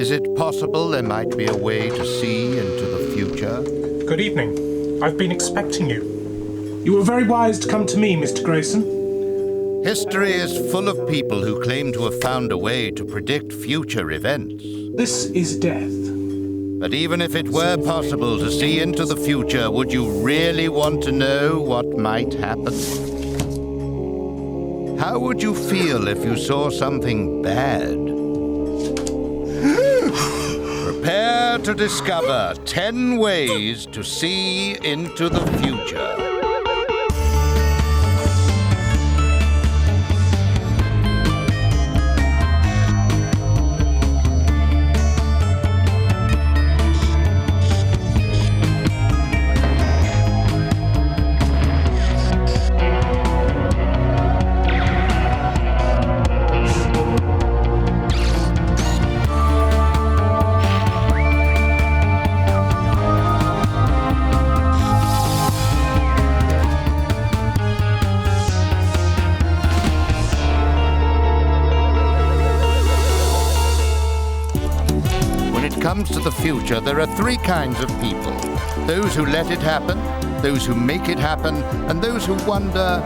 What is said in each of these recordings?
Is it possible there might be a way to see into the future? Good evening. I've been expecting you. You were very wise to come to me, Mr. Grayson. History is full of people who claim to have found a way to predict future events. This is death. But even if it were possible to see into the future, would you really want to know what might happen? How would you feel if you saw something bad? Prepare to discover 10 ways to see into the future. Comes to the future, there are 3 kinds of people. Those who let it happen, those who make it happen, and those who wonder,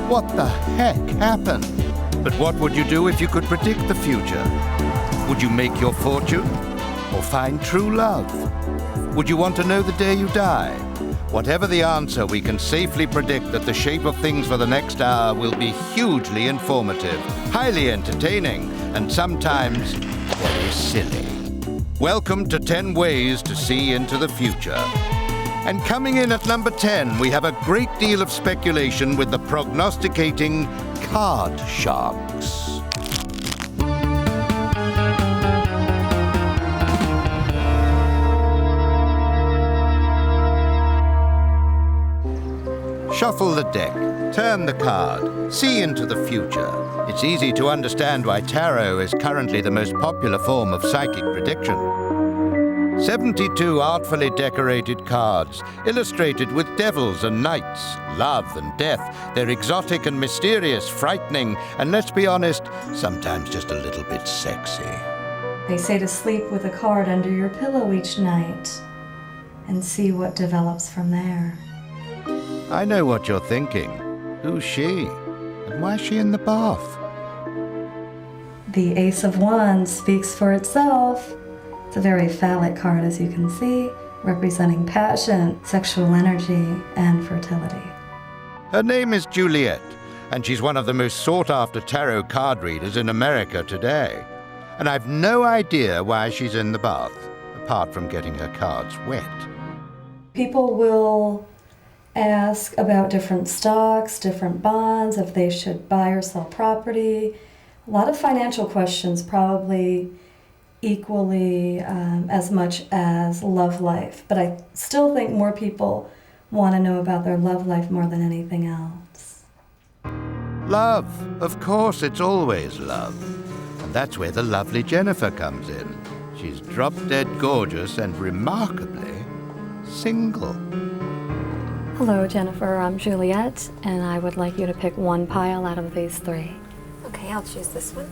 what the heck happened? But what would you do if you could predict the future? Would you make your fortune? Or find true love? Would you want to know the day you die? Whatever the answer, we can safely predict that the shape of things for the next hour will be hugely informative, highly entertaining, and sometimes very silly. Welcome to 10 Ways to See into the Future. And coming in at number 10, we have a great deal of speculation with the prognosticating card sharks. Shuffle the deck, turn the card, see into the future. It's easy to understand why tarot is currently the most popular form of psychic prediction. 72 artfully decorated cards, illustrated with devils and knights, love and death. They're exotic and mysterious, frightening, and let's be honest, sometimes just a little bit sexy. They say to sleep with a card under your pillow each night and see what develops from there. I know what you're thinking. Who's she? And why is she in the bath? The Ace of Wands speaks for itself. It's a very phallic card, as you can see, representing passion, sexual energy, and fertility. Her name is Juliet, and she's one of the most sought-after tarot card readers in America today. And I've no idea why she's in the bath, apart from getting her cards wet. People will ask about different stocks, different bonds, if they should buy or sell property. A lot of financial questions, probably equally as much as love life. But I still think more people want to know about their love life more than anything else. Love. Of course, it's always love. And that's where the lovely Jennifer comes in. She's drop-dead gorgeous and remarkably single. Hello, Jennifer. I'm Juliet, and I would like you to pick one pile out of these 3. Okay, I'll choose this one.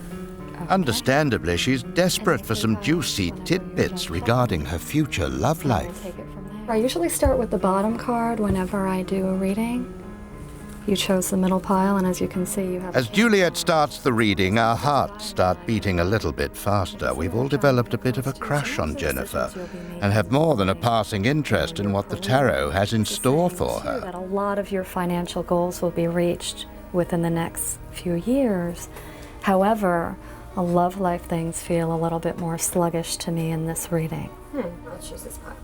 Okay. Understandably, she's desperate for some juicy tidbits regarding her future love We'll life. take it from there. I usually start with the bottom card whenever I do a reading. You chose the middle pile, and as you can see, you have... As Juliet starts the reading, our hearts start beating a little bit faster. We've all developed a bit of a crush on Jennifer and have more than a passing interest in what the tarot has in store for her. That a lot of your financial goals will be reached within the next few years. However, a love life things feel a little bit more sluggish to me in this reading. I'll choose this pile.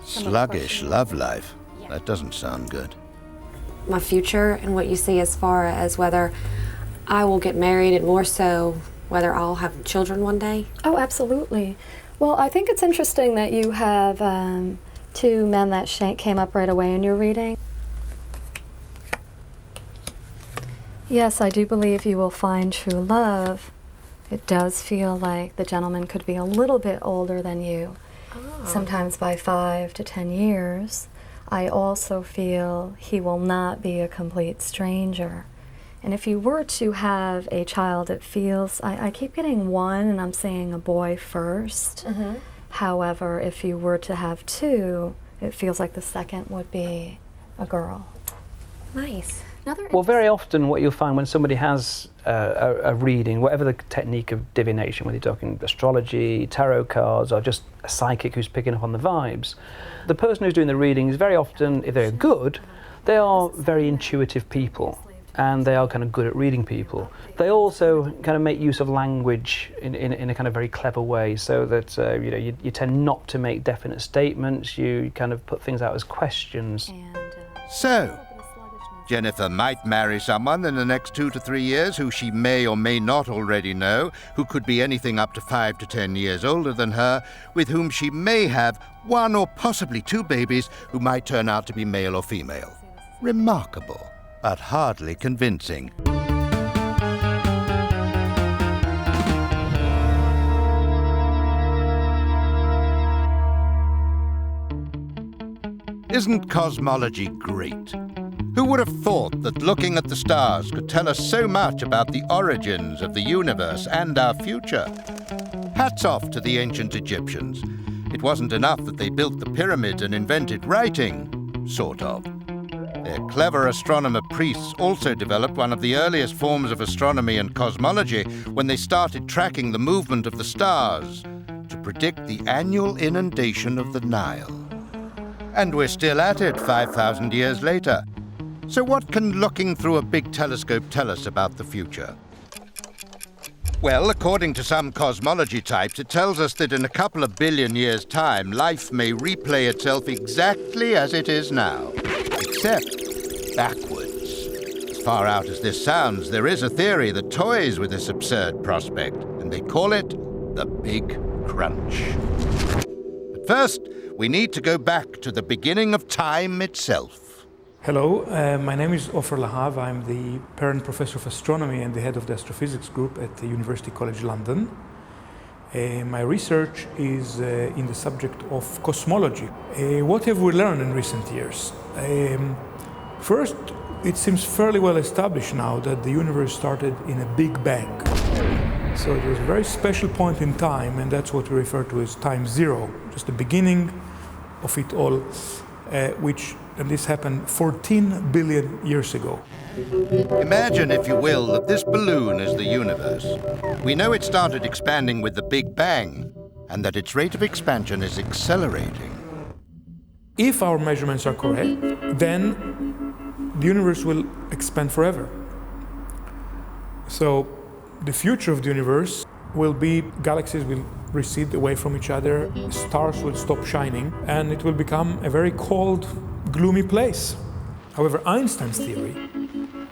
Sluggish love life? That doesn't sound good. My future and what you see as far as whether I will get married and more so whether I'll have children one day. Oh, absolutely. Well, I think it's interesting that you have 2 men that came up right away in your reading. Yes, I do believe you will find true love. It does feel like the gentleman could be a little bit older than you, sometimes by 5 to 10 years. I also feel he will not be a complete stranger. And if you were to have a child, it feels, I keep getting one and I'm seeing a boy first. However, if you were to have two, it feels like the second would be a girl. Nice. Well, very often what you'll find when somebody has a reading, whatever the technique of divination, whether you're talking astrology, tarot cards, or just a psychic who's picking up on the vibes, the person who's doing the reading is very often, if they're good, they are very intuitive people, and they are kind of good at reading people. They also kind of make use of language in a kind of very clever way, so that you tend not to make definite statements. You kind of put things out as questions. So, Jennifer might marry someone in the next 2 to 3 years who she may or may not already know, who could be anything up to 5 to 10 years older than her, with whom she may have 1 or possibly 2 babies who might turn out to be male or female. Remarkable, but hardly convincing. Isn't cosmology great? Who would have thought that looking at the stars could tell us so much about the origins of the universe and our future? Hats off to the ancient Egyptians. It wasn't enough that they built the pyramids and invented writing, sort of. Their clever astronomer priests also developed one of the earliest forms of astronomy and cosmology when they started tracking the movement of the stars to predict the annual inundation of the Nile. And we're still at it 5,000 years later. So what can looking through a big telescope tell us about the future? Well, according to some cosmology types, it tells us that in a couple of billion years' time, life may replay itself exactly as it is now, except backwards. As far out as this sounds, there is a theory that toys with this absurd prospect, and they call it the Big Crunch. But first, we need to go back to the beginning of time itself. Hello, my name is Ofer Lahav. I'm the Perrin Professor of Astronomy and the head of the Astrophysics Group at the University College London. My research is in the subject of cosmology. What have we learned in recent years? First, it seems fairly well established now that the universe started in a Big Bang. So it was a very special point in time, and that's what we refer to as time zero, just the beginning of it all, and this happened 14 billion years ago. Imagine, if you will, that this balloon is the universe. We know it started expanding with the Big Bang, and that its rate of expansion is accelerating. If our measurements are correct, then the universe will expand forever. So the future of the universe will be galaxies will recede away from each other, stars will stop shining, and it will become a very cold, gloomy place. However, Einstein's theory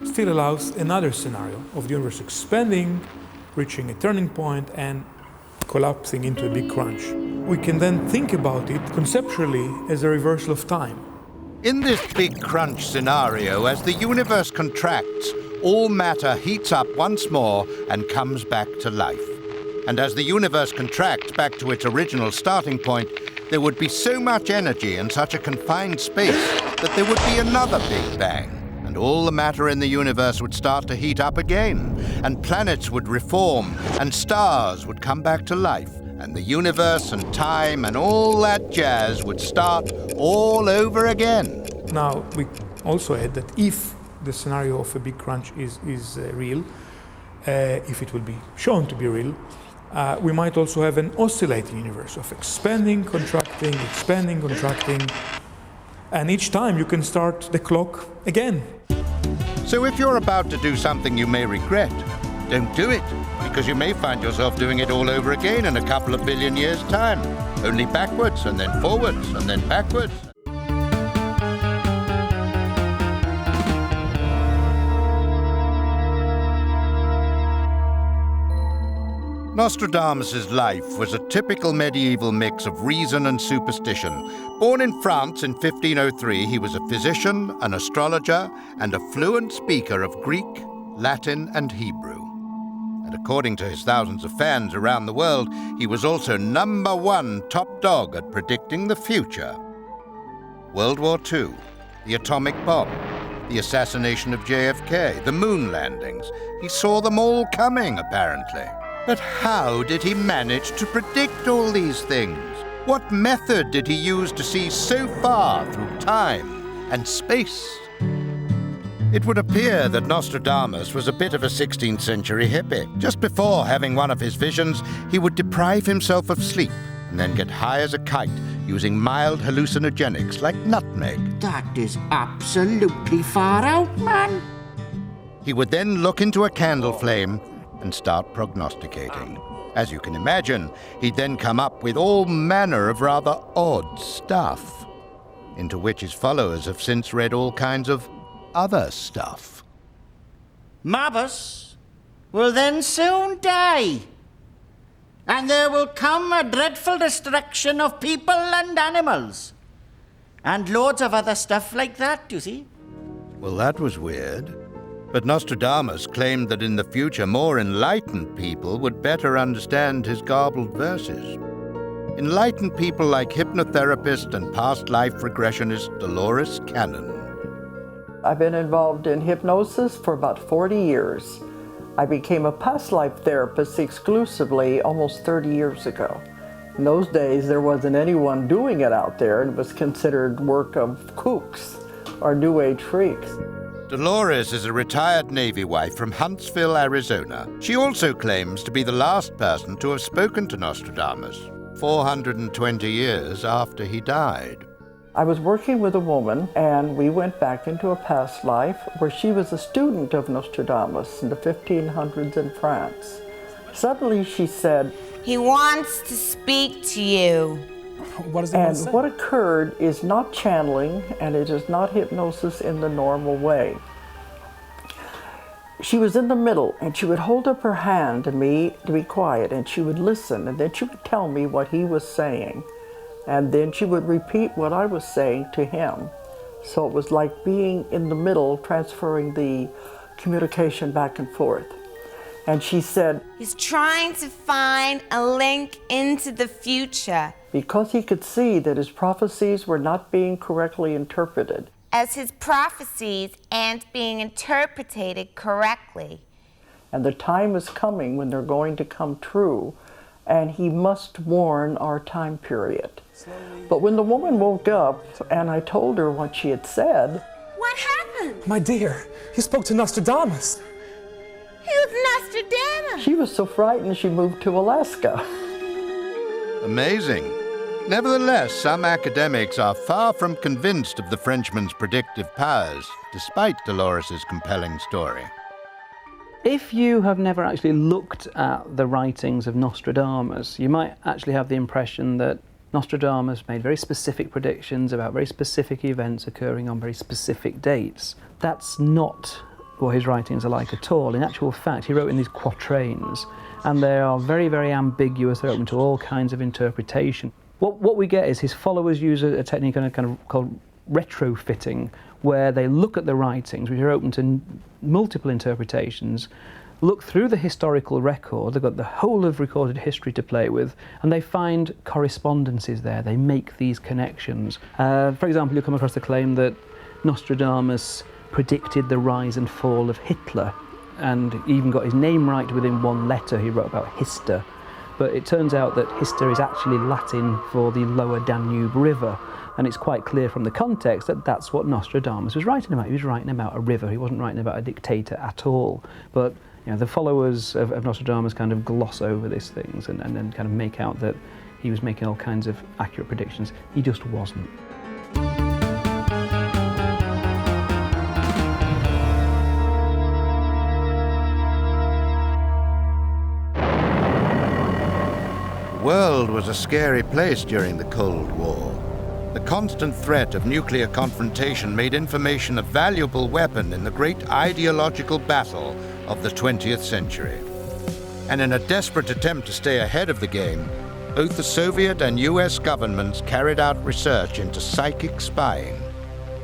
still allows another scenario of the universe expanding, reaching a turning point, and collapsing into a big crunch. We can then think about it conceptually as a reversal of time. In this Big Crunch scenario, as the universe contracts, all matter heats up once more and comes back to life. And as the universe contracts back to its original starting point, there would be so much energy in such a confined space that there would be another Big Bang, and all the matter in the universe would start to heat up again, and planets would reform, and stars would come back to life, and the universe and time and all that jazz would start all over again. Now, we also add that if the scenario of a Big Crunch is real, if it will be shown to be real, we might also have an oscillating universe of expanding, contracting, and each time you can start the clock again. So if you're about to do something you may regret, don't do it, because you may find yourself doing it all over again in a couple of billion years' time, only backwards and then forwards and then backwards. Nostradamus' life was a typical medieval mix of reason and superstition. Born in France in 1503, he was a physician, an astrologer, and a fluent speaker of Greek, Latin, and Hebrew. And according to his thousands of fans around the world, he was also #1 top dog at predicting the future. World War II, the atomic bomb, the assassination of JFK, the moon landings. He saw them all coming, apparently. But how did he manage to predict all these things? What method did he use to see so far through time and space? It would appear that Nostradamus was a bit of a 16th century hippie. Just before having one of his visions, he would deprive himself of sleep and then get high as a kite using mild hallucinogenics like nutmeg. That is absolutely far out, man. He would then look into a candle flame and start prognosticating. As you can imagine, he'd then come up with all manner of rather odd stuff, into which his followers have since read all kinds of other stuff. Mobbers will then soon die, and there will come a dreadful destruction of people and animals, and loads of other stuff like that, you see. Well, that was weird. But Nostradamus claimed that in the future more enlightened people would better understand his garbled verses. Enlightened people like hypnotherapist and past life regressionist Dolores Cannon. I've been involved in hypnosis for about 40 years. I became a past life therapist exclusively almost 30 years ago. In those days, there wasn't anyone doing it out there, and it was considered work of kooks or New Age freaks. Dolores is a retired Navy wife from Huntsville, Arizona. She also claims to be the last person to have spoken to Nostradamus, 420 years after he died. I was working with a woman, and we went back into a past life where she was a student of Nostradamus in the 1500s in France. Suddenly she said, "He wants to speak to you." What does he want to say? And what occurred is not channeling, and it is not hypnosis in the normal way. She was in the middle, and she would hold up her hand to me to be quiet, and she would listen, and then she would tell me what he was saying. And then she would repeat what I was saying to him. So it was like being in the middle, transferring the communication back and forth. And she said, "He's trying to find a link into the future." Because he could see that his prophecies were not being correctly interpreted. As his prophecies aren't being interpreted correctly. And the time is coming when they're going to come true, and he must warn our time period. But when the woman woke up and I told her what she had said, "What happened?" My dear, you spoke to Nostradamus. Who's Nostradamus? she was so frightened she moved to Alaska. Amazing. Nevertheless, some academics are far from convinced of the Frenchman's predictive powers, despite Dolores's compelling story. If you have never actually looked at the writings of Nostradamus, you might actually have the impression that Nostradamus made very specific predictions about very specific events occurring on very specific dates. That's not what his writings are like at all. In actual fact, he wrote in these quatrains, and they are very, very ambiguous. They're open to all kinds of interpretation. What we get is his followers use a technique kind of called retrofitting, where they look at the writings, which are open to multiple interpretations, look through the historical record, they've got the whole of recorded history to play with, and they find correspondences there. They make these connections. For example, you come across the claim that Nostradamus predicted the rise and fall of Hitler, and even got his name right within one letter. He wrote about Hister. But it turns out that Hister is actually Latin for the lower Danube River, and it's quite clear from the context that that's what Nostradamus was writing about. He was writing about a river. He wasn't writing about a dictator at all. But the followers of Nostradamus kind of gloss over these things and then kind of make out that he was making all kinds of accurate predictions. He just wasn't. The world was a scary place during the Cold War. The constant threat of nuclear confrontation made information a valuable weapon in the great ideological battle of the 20th century. And in a desperate attempt to stay ahead of the game, both the Soviet and US governments carried out research into psychic spying.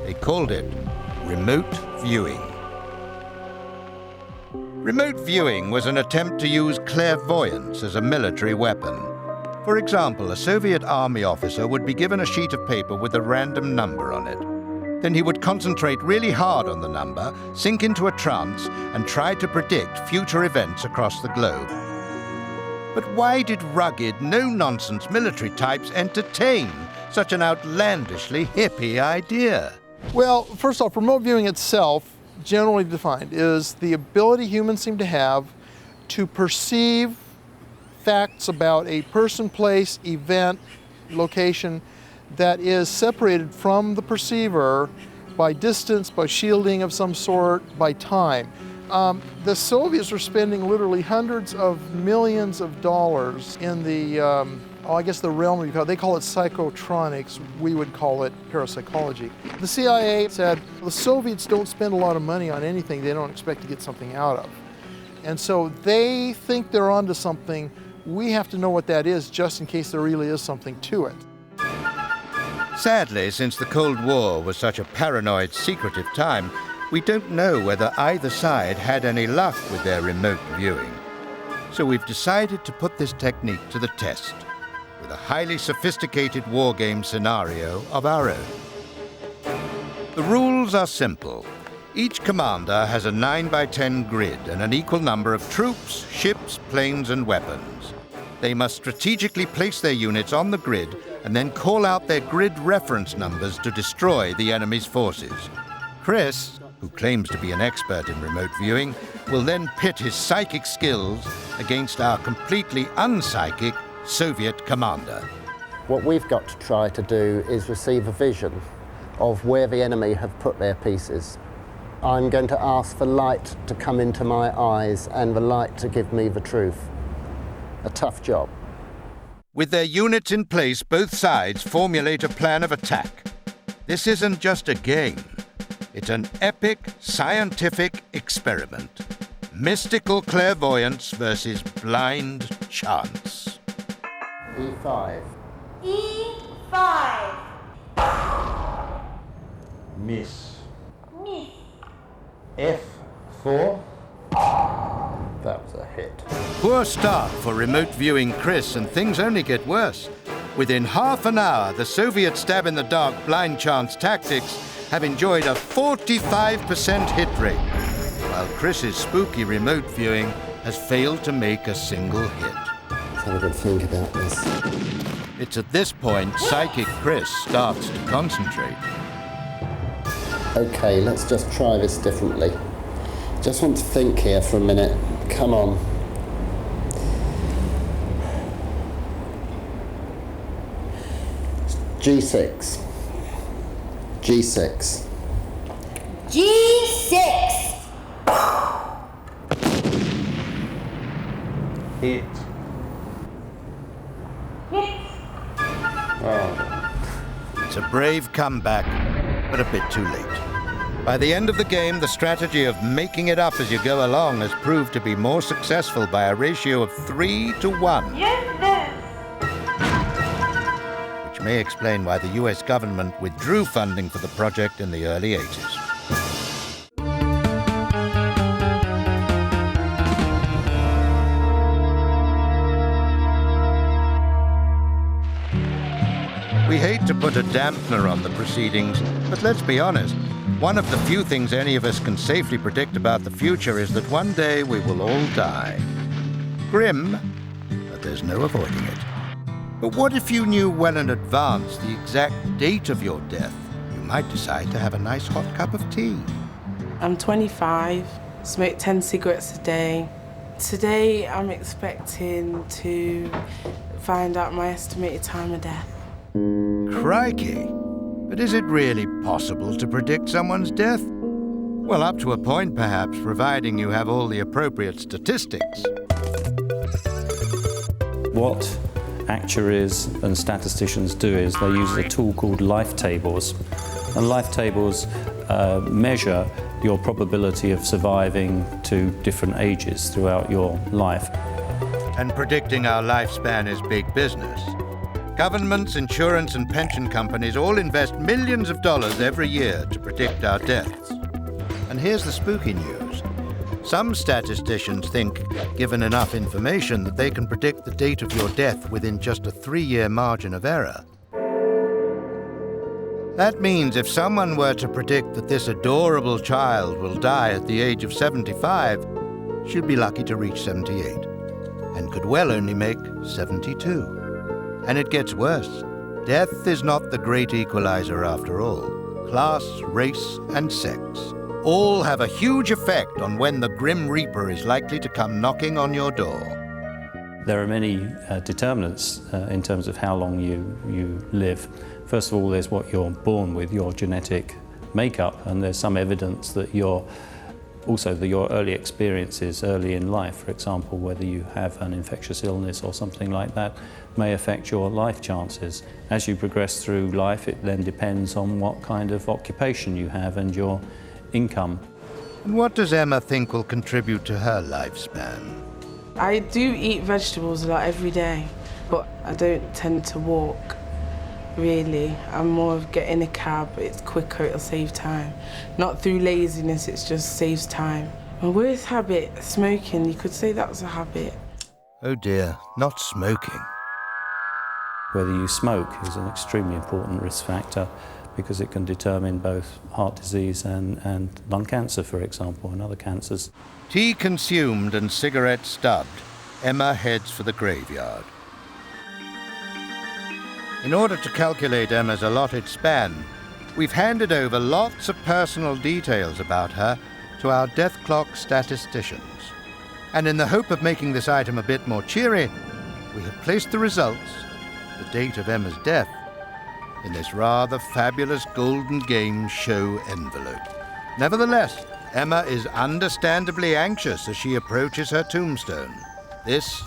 They called it remote viewing. Remote viewing was an attempt to use clairvoyance as a military weapon. For example, a Soviet army officer would be given a sheet of paper with a random number on it. Then he would concentrate really hard on the number, sink into a trance, and try to predict future events across the globe. But why did rugged, no-nonsense military types entertain such an outlandishly hippie idea? Well, first off, remote viewing itself, generally defined, is the ability humans seem to have to perceive facts about a person, place, event, location that is separated from the perceiver by distance, by shielding of some sort, by time. The Soviets were spending literally hundreds of millions of dollars in the, I guess the realm of, they call it psychotronics, we would call it parapsychology. The CIA said, the Soviets don't spend a lot of money on anything they don't expect to get something out of. And so they think they're onto something. We have to know what that is just in case there really is something to it. Sadly, since the Cold War was such a paranoid, secretive time, we don't know whether either side had any luck with their remote viewing. So we've decided to put this technique to the test with a highly sophisticated wargame scenario of our own. The rules are simple. Each commander has a 9x10 grid and an equal number of troops, ships, planes, and weapons. They must strategically place their units on the grid and then call out their grid reference numbers to destroy the enemy's forces. Chris, who claims to be an expert in remote viewing, will then pit his psychic skills against our completely unpsychic Soviet commander. What we've got to try to do is receive a vision of where the enemy have put their pieces. I'm going to ask for light to come into my eyes and the light to give me the truth. A tough job. With their units in place, both sides formulate a plan of attack. This isn't just a game. It's an epic scientific experiment. Mystical clairvoyance versus blind chance. E5. E5. Miss. Miss. F4. That was a hit. Poor start for remote viewing Chris, and things only get worse. Within half an hour, the Soviet stab-in-the-dark blind chance tactics have enjoyed a 45% hit rate, while Chris's spooky remote viewing has failed to make a single hit. Let's have a good think about this. It's at this point Psychic Chris starts to concentrate. Okay, let's just try this differently. Just want to think here for a minute. Come on. G6. G6. G6. Hit. Hit. Oh. It's a brave comeback, but a bit too late. By the end of the game, the strategy of making it up as you go along has proved to be more successful by a ratio of 3 to 1. Yes, Which may explain why the US government withdrew funding for the project in the early 80s. We hate to put a dampener on the proceedings, but let's be honest. One of the few things any of us can safely predict about the future is that one day we will all die. Grim, but there's no avoiding it. But what if you knew well in advance the exact date of your death? You might decide to have a nice hot cup of tea. I'm 25, smoke 10 cigarettes a day. Today I'm expecting to find out my estimated time of death. Crikey! But is it really possible to predict someone's death? Well, up to a point, perhaps, providing you have all the appropriate statistics. What actuaries and statisticians do is they use a tool called life tables. And life tables measure your probability of surviving to different ages throughout your life. And predicting our lifespan is big business. Governments, insurance, and pension companies all invest millions of dollars every year to predict our deaths. And here's the spooky news. Some statisticians think, given enough information, that they can predict the date of your death within just a 3-year margin of error. That means if someone were to predict that this adorable child will die at the age of 75, she'd be lucky to reach 78, and could well only make 72. And it gets worse. Death is not the great equalizer after all. Class, race, and sex all have a huge effect on when the Grim Reaper is likely to come knocking on your door. There are many determinants in terms of how long you live. First of all, there's what you're born with, your genetic makeup, and there's some evidence that your early experiences early in life, for example, whether you have an infectious illness or something like that, may affect your life chances. As you progress through life, it then depends on what kind of occupation you have and your income. And what does Emma think will contribute to her lifespan? I do eat vegetables a lot every day, but I don't tend to walk, really. I'm more of getting a cab, it's quicker, it'll save time. Not through laziness, it just saves time. My worst habit, smoking, you could say that's a habit. Oh dear, not smoking. Whether you smoke is an extremely important risk factor because it can determine both heart disease and lung cancer, for example, and other cancers. Tea consumed and cigarettes stubbed, Emma heads for the graveyard. In order to calculate Emma's allotted span, we've handed over lots of personal details about her to our death clock statisticians. And in the hope of making this item a bit more cheery, we have placed the results, the date of Emma's death, in this rather fabulous Golden Games show envelope. Nevertheless, Emma is understandably anxious as she approaches her tombstone. This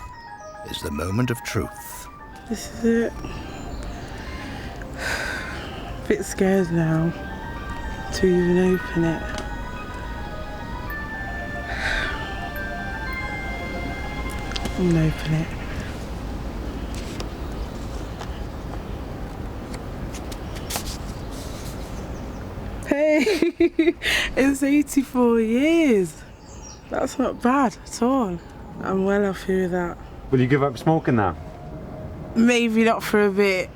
is the moment of truth. This is it. A bit scared now to even open it. I'm gonna open it. Hey, it's 84 years. That's not bad at all. I'm well off with that. Will you give up smoking now? Maybe not for a bit,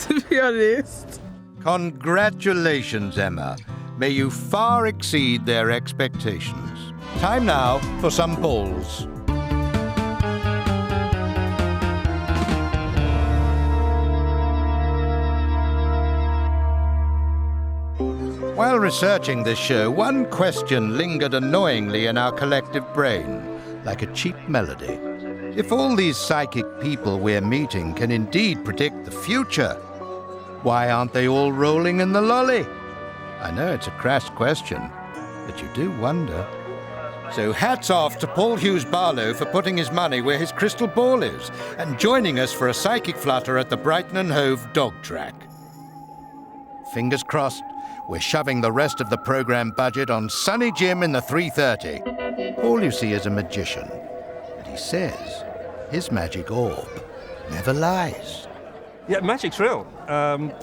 to be honest. Congratulations, Emma. May you far exceed their expectations. Time now for some polls. While researching this show, one question lingered annoyingly in our collective brain, like a cheap melody. If all these psychic people we're meeting can indeed predict the future, why aren't they all rolling in the lolly? I know it's a crass question, but you do wonder. So hats off to Paul Hughes Barlow for putting his money where his crystal ball is and joining us for a psychic flutter at the Brighton and Hove dog track. Fingers crossed, we're shoving the rest of the program budget on Sunny Jim in the 3:30. Paul, you see, is a magician, and he says his magic orb never lies. Yeah, magic's real.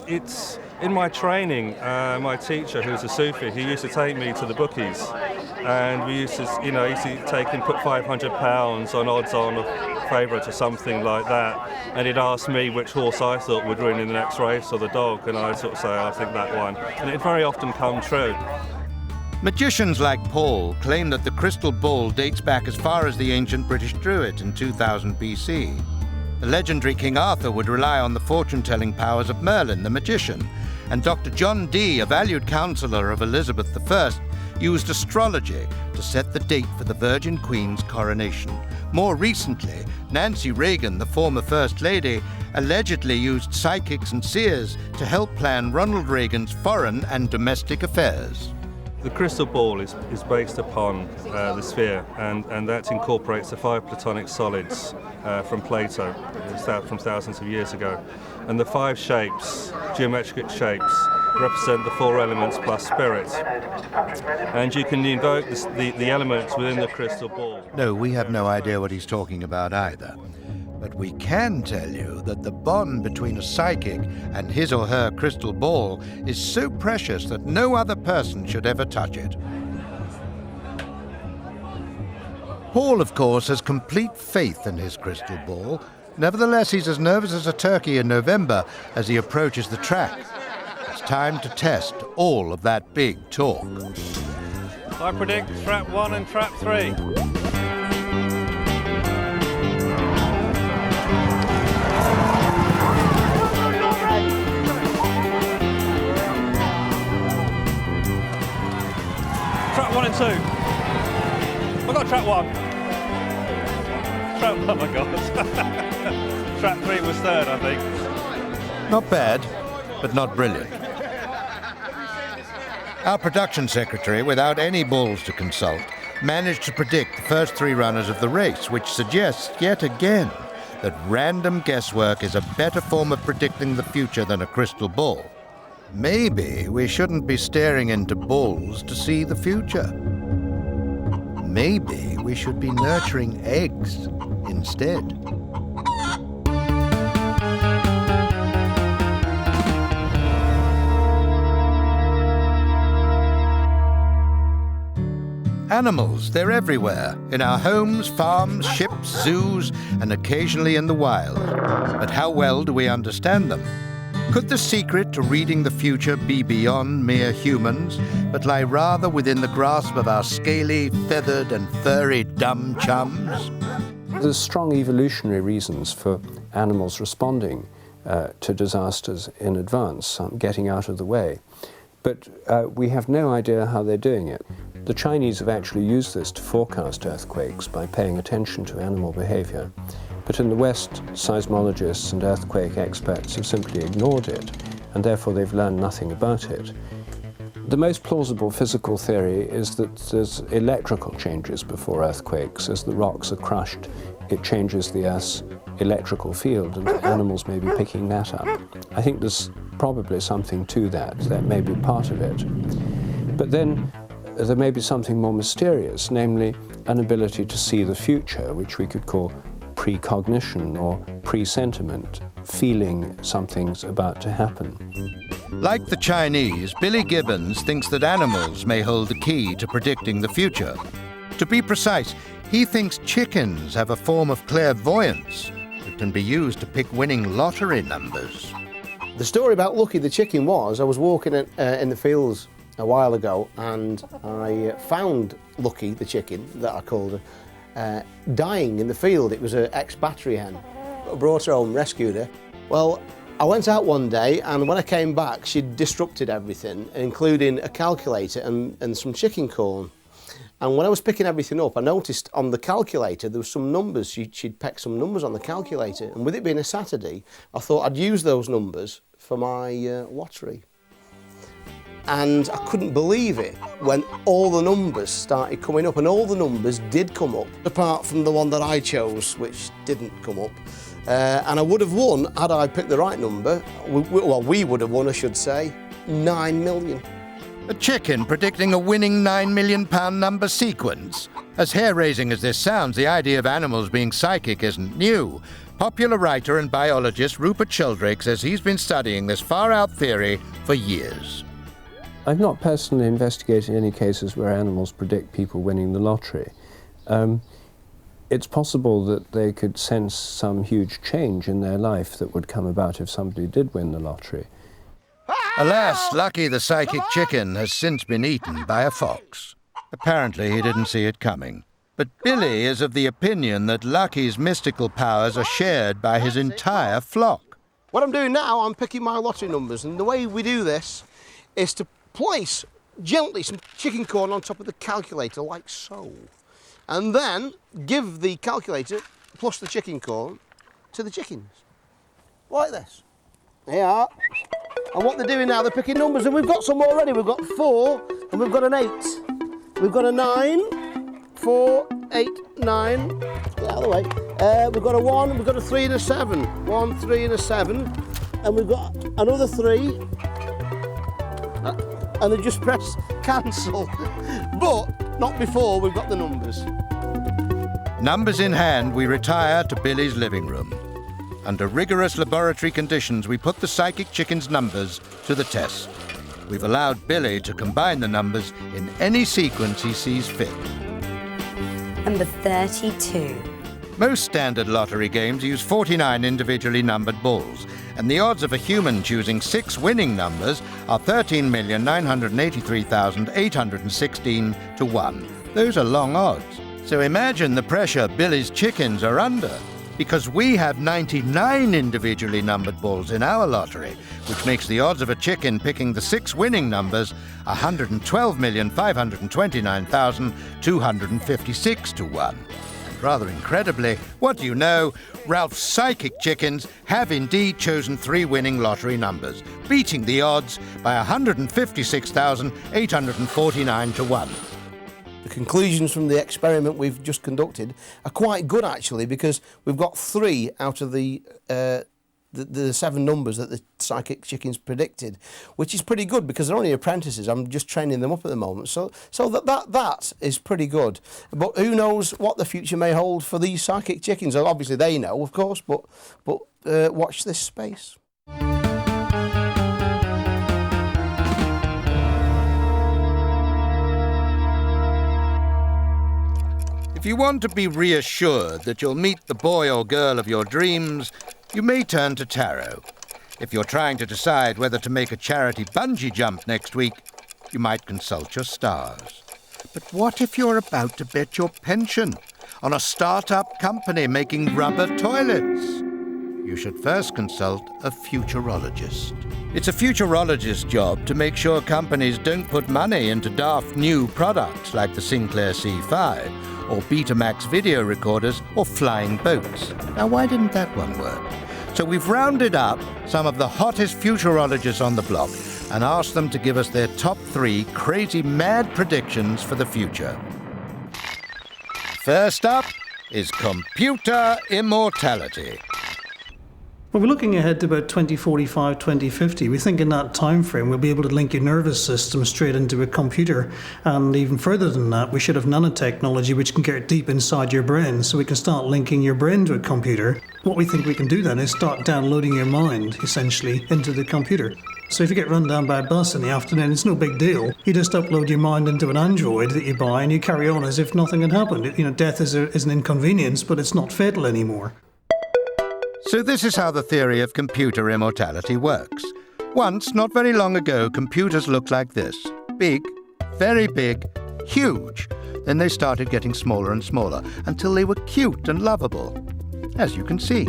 It's in my training. My teacher, who's a Sufi, he used to take me to the bookies, and we used to, take and put £500 on odds on a favourite or something like that, and he'd ask me which horse I thought would win in the next race or the dog, and I'd sort of say, I think that one, and it very often come true. Magicians like Paul claim that the crystal ball dates back as far as the ancient British Druid in 2000 BC. The legendary King Arthur would rely on the fortune-telling powers of Merlin, the magician, and Dr. John Dee, a valued counsellor of Elizabeth I, used astrology to set the date for the Virgin Queen's coronation. More recently, Nancy Reagan, the former First Lady, allegedly used psychics and seers to help plan Ronald Reagan's foreign and domestic affairs. The crystal ball is based upon the sphere, and that incorporates the 5 Platonic solids from Plato, from thousands of years ago. And the 5 shapes, geometric shapes, represent the 4 elements plus spirit. And you can invoke the elements within the crystal ball. No, we have no idea what he's talking about either. But we can tell you that the bond between a psychic and his or her crystal ball is so precious that no other person should ever touch it. Paul, of course, has complete faith in his crystal ball. Nevertheless, he's as nervous as a turkey in November as he approaches the track. it's time to test all of that big talk. I predict trap 1 and trap 3. Trap 1 and 2. I got trap 1. Trap, oh my God. Trap 3 was third, I think. Not bad, but not brilliant. Our production secretary, without any balls to consult, managed to predict the first 3 runners of the race, which suggests yet again that random guesswork is a better form of predicting the future than a crystal ball. Maybe we shouldn't be staring into balls to see the future. Maybe we should be nurturing eggs instead. Animals, they're everywhere, in our homes, farms, ships, zoos, and occasionally in the wild. But how well do we understand them? Could the secret to reading the future be beyond mere humans, but lie rather within the grasp of our scaly, feathered, and furry dumb chums? There's strong evolutionary reasons for animals responding to disasters in advance, getting out of the way. But we have no idea how they're doing it. The Chinese have actually used this to forecast earthquakes by paying attention to animal behavior. But in the West, seismologists and earthquake experts have simply ignored it, and therefore they've learned nothing about it. The most plausible physical theory is that there's electrical changes before earthquakes. As the rocks are crushed, it changes the Earth's electrical field, and animals may be picking that up. I think there's probably something to that. That may be part of it. But then there may be something more mysterious, namely an ability to see the future, which we could call precognition or presentiment, feeling something's about to happen. Like the Chinese, Billy Gibbons thinks that animals may hold the key to predicting the future. To be precise, he thinks chickens have a form of clairvoyance that can be used to pick winning lottery numbers. The story about Lucky the chicken was, I was walking in the fields a while ago and I found Lucky the chicken, that I called her, dying in the field. It was an ex-battery hen. I brought her home, rescued her. Well, I went out one day and when I came back she'd disrupted everything, including a calculator and some chicken corn. And when I was picking everything up, I noticed on the calculator there were some numbers. She'd pecked some numbers on the calculator, and with it being a Saturday, I thought I'd use those numbers for my lottery. And I couldn't believe it when all the numbers started coming up, and all the numbers did come up, apart from the one that I chose, which didn't come up. And I would have won had I picked the right number. We would have won, I should say, 9 million. A chicken predicting a winning £9 million number sequence? As hair-raising as this sounds, the idea of animals being psychic isn't new. Popular writer and biologist Rupert Sheldrake says he's been studying this far-out theory for years. I've not personally investigated any cases where animals predict people winning the lottery. It's possible that they could sense some huge change in their life that would come about if somebody did win the lottery. Alas, Lucky the psychic chicken has since been eaten by a fox. Apparently he didn't see it coming. But Billy is of the opinion that Lucky's mystical powers are shared by his entire flock. What I'm doing now, I'm picking my lottery numbers, and the way we do this is to place gently some chicken corn on top of the calculator, like so. And then give the calculator plus the chicken corn to the chickens. Like this. They are. And what they're doing now, they're picking numbers, and we've got some already. We've got 4, and we've got an 8. We've got a 9, 4, 8, 9. Get out of the way. We've got a 1, we've got a 3 and a 7. 1, 3 and a 7. And we've got another 3. And they just press cancel. But not before we've got the numbers. Numbers in hand, we retire to Billy's living room. Under rigorous laboratory conditions, we put the psychic chicken's numbers to the test. We've allowed Billy to combine the numbers in any sequence he sees fit. Number 32. Most standard lottery games use 49 individually numbered balls, and the odds of a human choosing 6 winning numbers are 13,983,816 to 1. Those are long odds. So imagine the pressure Billy's chickens are under, because we have 99 individually numbered balls in our lottery, which makes the odds of a chicken picking the 6 winning numbers 112,529,256 to 1. And rather incredibly, what do you know? Ralph's psychic chickens have indeed chosen 3 winning lottery numbers, beating the odds by 156,849 to 1. The conclusions from the experiment we've just conducted are quite good, actually, because we've got 3 out of the 7 numbers that the psychic chickens predicted, which is pretty good because they're only apprentices. I'm just training them up at the moment, so that is pretty good. But who knows what the future may hold for these psychic chickens? Obviously, they know, of course, but watch this space. If you want to be reassured that you'll meet the boy or girl of your dreams, you may turn to tarot. If you're trying to decide whether to make a charity bungee jump next week, you might consult your stars. But what if you're about to bet your pension on a start-up company making rubber toilets? You should first consult a futurologist. It's a futurologist's job to make sure companies don't put money into daft new products like the Sinclair C5, or Betamax video recorders, or flying boats. Now, why didn't that one work? So we've rounded up some of the hottest futurologists on the block and asked them to give us their top 3 crazy mad predictions for the future. First up is computer immortality. Well, we're looking ahead to about 2045, 2050. We think in that time frame we'll be able to link your nervous system straight into a computer. And even further than that, we should have nanotechnology which can get deep inside your brain, so we can start linking your brain to a computer. What we think we can do then is start downloading your mind, essentially, into the computer. So if you get run down by a bus in the afternoon, it's no big deal. You just upload your mind into an android that you buy and you carry on as if nothing had happened. Death is an inconvenience, but it's not fatal anymore. So this is how the theory of computer immortality works. Once, not very long ago, computers looked like this. Big, very big, huge. Then they started getting smaller and smaller, until they were cute and lovable, as you can see.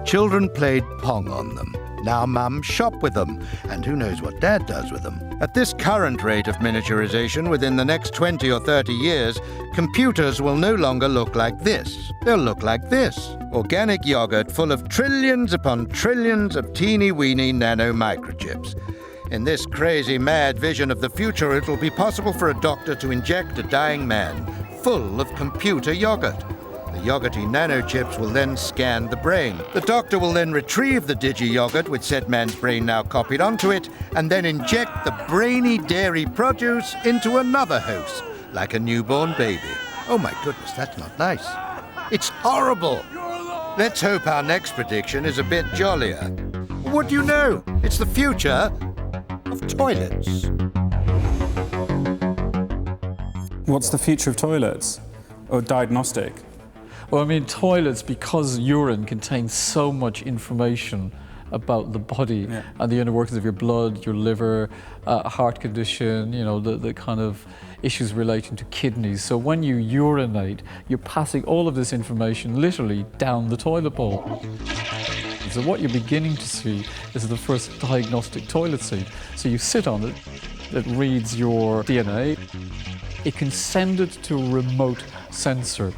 Children played Pong on them. Now mums shop with them, and who knows what Dad does with them. At this current rate of miniaturization, within the next 20 or 30 years, computers will no longer look like this. They'll look like this. Organic yogurt full of trillions upon trillions of teeny-weeny nano microchips. In this crazy, mad vision of the future, it'll be possible for a doctor to inject a dying man full of computer yogurt. The yogurty nanochips will then scan the brain. The doctor will then retrieve the digi-yogurt with said man's brain now copied onto it, and then inject the brainy dairy produce into another host, like a newborn baby. Oh my goodness, that's not nice. It's horrible. Let's hope our next prediction is a bit jollier. What do you know? It's the future of toilets. What's the future of toilets? Or diagnostic? Well, I mean, toilets, because urine contains so much information about the body and the inner workings of your blood, your liver, heart condition, the kind of issues relating to kidneys. So when you urinate, you're passing all of this information literally down the toilet bowl. So what you're beginning to see is the first diagnostic toilet seat. So you sit on it, it reads your DNA. It can send it to a remote sensor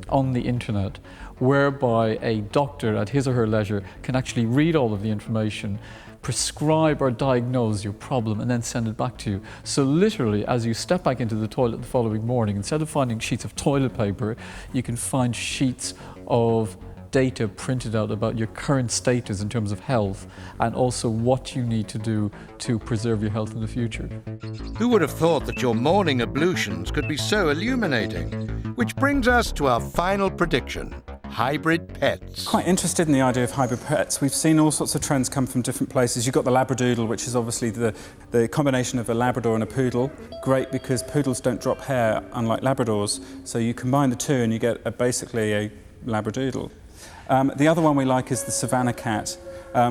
on the internet, whereby a doctor at his or her leisure can actually read all of the information, prescribe or diagnose your problem, and then send it back to you. So literally, as you step back into the toilet the following morning, instead of finding sheets of toilet paper, you can find sheets of data printed out about your current status in terms of health, and also what you need to do to preserve your health in the future. Who would have thought that your morning ablutions could be so illuminating? Which brings us to our final prediction: hybrid pets. Quite interested in the idea of hybrid pets. We've seen all sorts of trends come from different places. You've got the Labradoodle, which is obviously the combination of a Labrador and a Poodle. Great, because poodles don't drop hair, unlike Labradors. So you combine the two and you get basically a Labradoodle. The other one we like is the Savannah cat,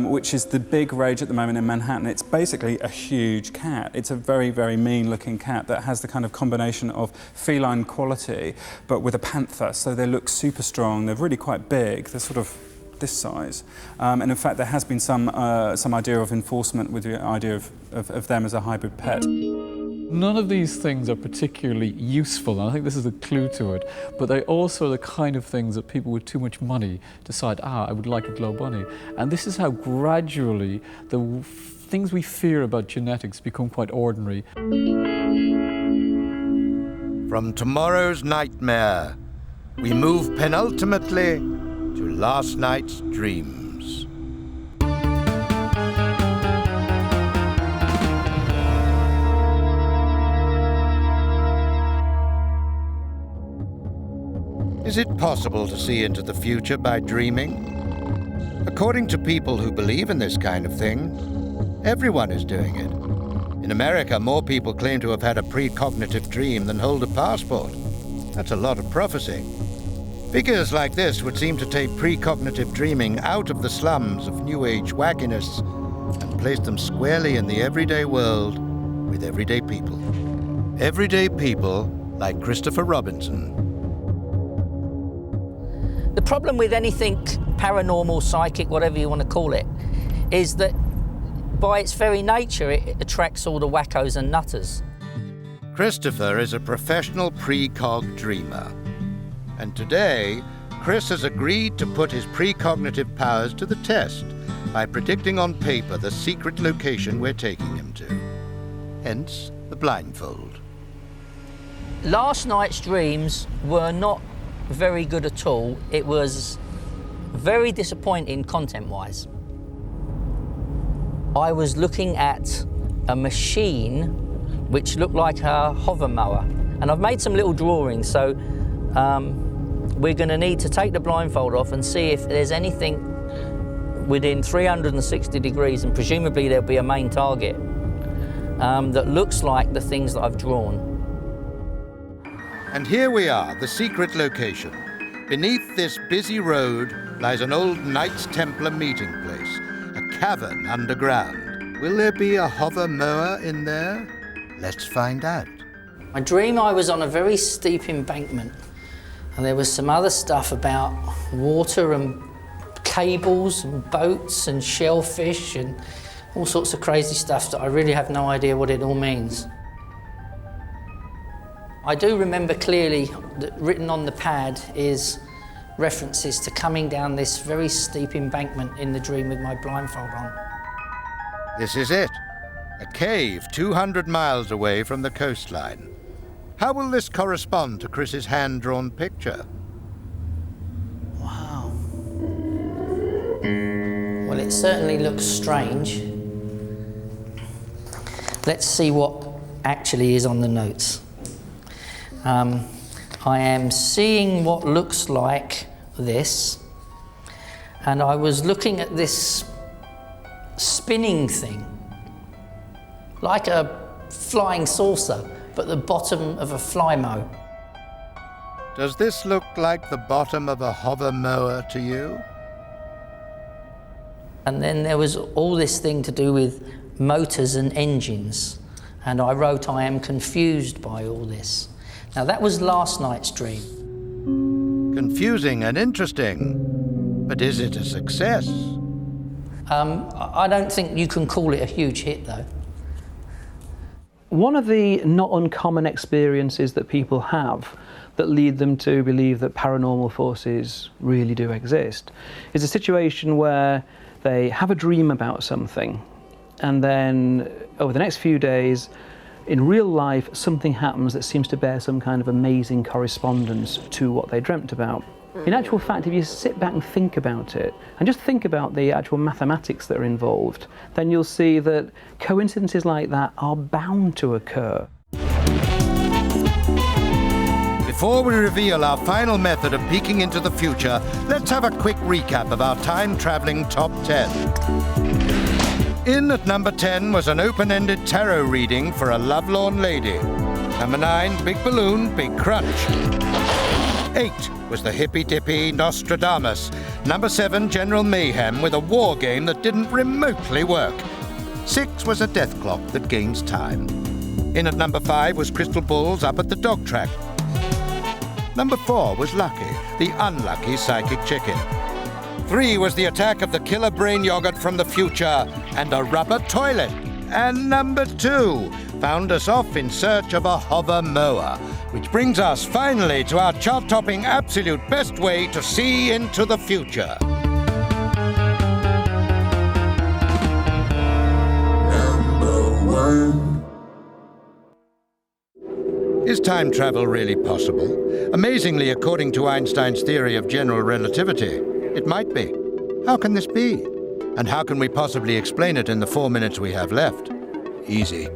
which is the big rage at the moment in Manhattan. It's basically a huge cat. It's a very, very mean-looking cat that has the kind of combination of feline quality, but with a panther. So they look super strong. They're really quite big. They're sort of this size. And in fact, there has been some idea of enforcement with the idea of them as a hybrid pet. None of these things are particularly useful, and I think this is a clue to it, but they also are the kind of things that people with too much money decide, I would like a glow bunny. And this is how gradually the things we fear about genetics become quite ordinary. From tomorrow's nightmare, we move penultimately to last night's dreams. Is it possible to see into the future by dreaming? According to people who believe in this kind of thing, everyone is doing it. In America, more people claim to have had a precognitive dream than hold a passport. That's a lot of prophecy. Figures like this would seem to take precognitive dreaming out of the slums of New Age wackiness and place them squarely in the everyday world with everyday people. Everyday people like Christopher Robinson. The problem with anything paranormal, psychic, whatever you want to call it, is that by its very nature, it attracts all the wackos and nutters. Christopher is a professional precog dreamer. And today, Chris has agreed to put his precognitive powers to the test by predicting on paper the secret location we're taking him to. Hence, the blindfold. Last night's dreams were not very good at all. It was very disappointing content-wise. I was looking at a machine which looked like a hover mower, and I've made some little drawings, so we're going to need to take the blindfold off and see if there's anything within 360 degrees, and presumably there'll be a main target that looks like the things that I've drawn. And here we are, the secret location. Beneath this busy road lies an old Knights Templar meeting place, a cavern underground. Will there be a hover mower in there? Let's find out. I dream I was on a very steep embankment, and there was some other stuff about water and cables and boats and shellfish and all sorts of crazy stuff that I really have no idea what it all means. I do remember clearly that written on the pad is references to coming down this very steep embankment in the dream with my blindfold on. This is it, a cave 200 miles away from the coastline. How will this correspond to Chris's hand-drawn picture? Wow. Well, it certainly looks strange. Let's see what actually is on the notes. I am seeing what looks like this, and I was looking at this spinning thing, like a flying saucer, but the bottom of a flymo. Does this look like the bottom of a hover mower to you? And then there was all this thing to do with motors and engines, and I wrote, I am confused by all this. Now, that was last night's dream. Confusing and interesting, but is it a success? I don't think you can call it a huge hit, though. One of the not uncommon experiences that people have that lead them to believe that paranormal forces really do exist is a situation where they have a dream about something, and then over the next few days, in real life, something happens that seems to bear some kind of amazing correspondence to what they dreamt about. In actual fact, if you sit back and think about it, and just think about the actual mathematics that are involved, then you'll see that coincidences like that are bound to occur. Before we reveal our final method of peeking into the future, let's have a quick recap of our time-traveling top 10. In at number 10 was an open-ended tarot reading for a lovelorn lady. Number 9, Big Balloon, Big Crunch. 8 was the hippy-dippy Nostradamus. Number 7, General Mayhem, with a war game that didn't remotely work. 6 was a death clock that gains time. In at number 5 was Crystal Bulls up at the dog track. Number 4 was Lucky, the unlucky psychic chicken. 3 was the attack of the killer brain yogurt from the future and a rubber toilet. And number 2 found us off in search of a hover mower, which brings us finally to our chart-topping absolute best way to see into the future. Number 1. Is time travel really possible? Amazingly, according to Einstein's theory of general relativity, it might be. How can this be? And how can we possibly explain it in the 4 minutes we have left? Easy.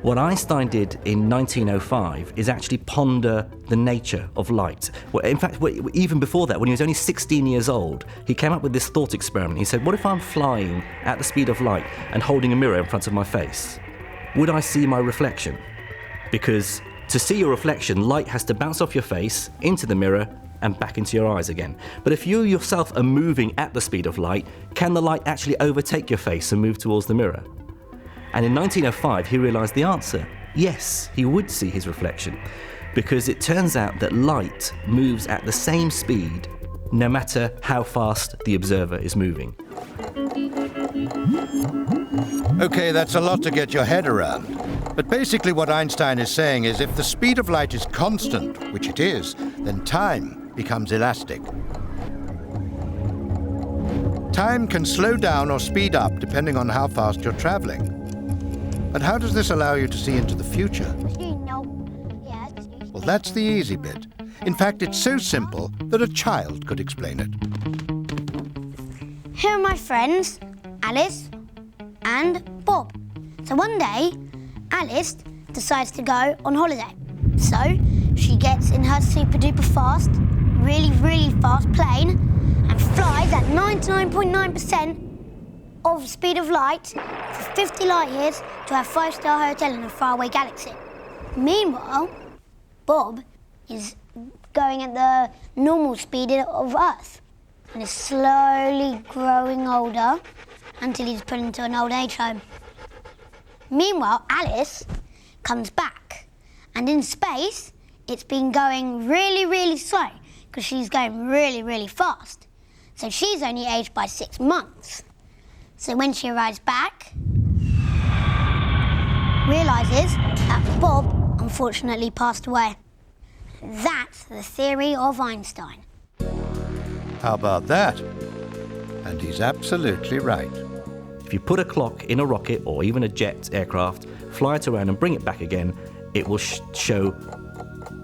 What Einstein did in 1905 is actually ponder the nature of light. Well, in fact, even before that, when he was only 16 years old, he came up with this thought experiment. He said, what if I'm flying at the speed of light and holding a mirror in front of my face? Would I see my reflection? Because to see your reflection, light has to bounce off your face, into the mirror, and back into your eyes again. But if you yourself are moving at the speed of light, can the light actually overtake your face and move towards the mirror? And in 1905, he realized the answer. Yes, he would see his reflection, because it turns out that light moves at the same speed no matter how fast the observer is moving. Okay, that's a lot to get your head around. But basically what Einstein is saying is if the speed of light is constant, which it is, then time becomes elastic. Time can slow down or speed up depending on how fast you're traveling. But how does this allow you to see into the future? Well, that's the easy bit. In fact, it's so simple that a child could explain it. Here are my friends, Alice and Bob. So one day, Alice decides to go on holiday. So she gets in her super-duper fast, really fast plane and flies at 99.9% of the speed of light for 50 light years to her 5-star hotel in a faraway galaxy. Meanwhile, Bob is going at the normal speed of Earth and is slowly growing older until he's put into an old age home. Meanwhile, Alice comes back, and in space, it's been going really slow because she's going really fast. So she's only aged by 6 months. So when she arrives back, realizes that Bob unfortunately passed away. That's the theory of Einstein. How about that? And he's absolutely right. If you put a clock in a rocket or even a jet aircraft, fly it around and bring it back again, it will show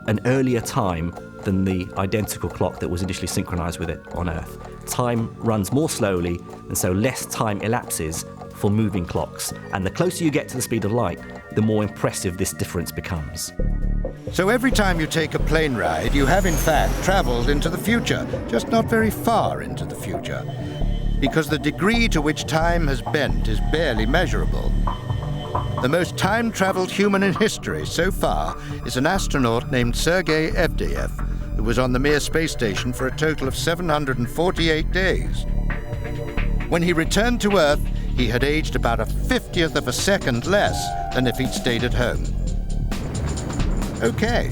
an earlier time than the identical clock that was initially synchronized with it on Earth. Time runs more slowly, and so less time elapses for moving clocks. And the closer you get to the speed of light, the more impressive this difference becomes. So every time you take a plane ride, you have in fact traveled into the future, just not very far into the future, because the degree to which time has bent is barely measurable. The most time-traveled human in history so far is an astronaut named Sergei Evdeyev, who was on the Mir space station for a total of 748 days. When he returned to Earth, he had aged about 1/50th of a second less than if he'd stayed at home. Okay,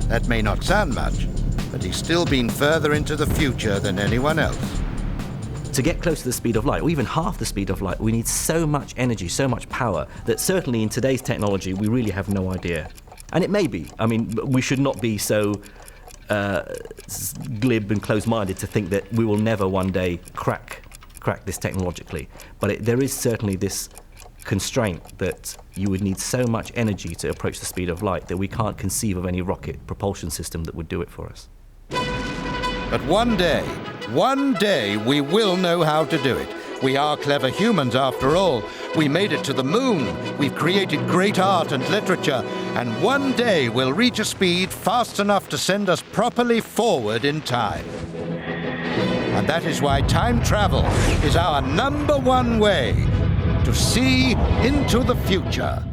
that may not sound much, but he's still been further into the future than anyone else. To get close to the speed of light, or even half the speed of light, we need so much energy, so much power, that certainly in today's technology, we really have no idea. And it may be. I mean, we should not be so glib and close-minded to think that we will never one day crack this technologically. But there is certainly this constraint that you would need so much energy to approach the speed of light that we can't conceive of any rocket propulsion system that would do it for us. But one day, we will know how to do it. We are clever humans, after all. We made it to the moon. We've created great art and literature. And one day we'll reach a speed fast enough to send us properly forward in time. And that is why time travel is our #1 way to see into the future.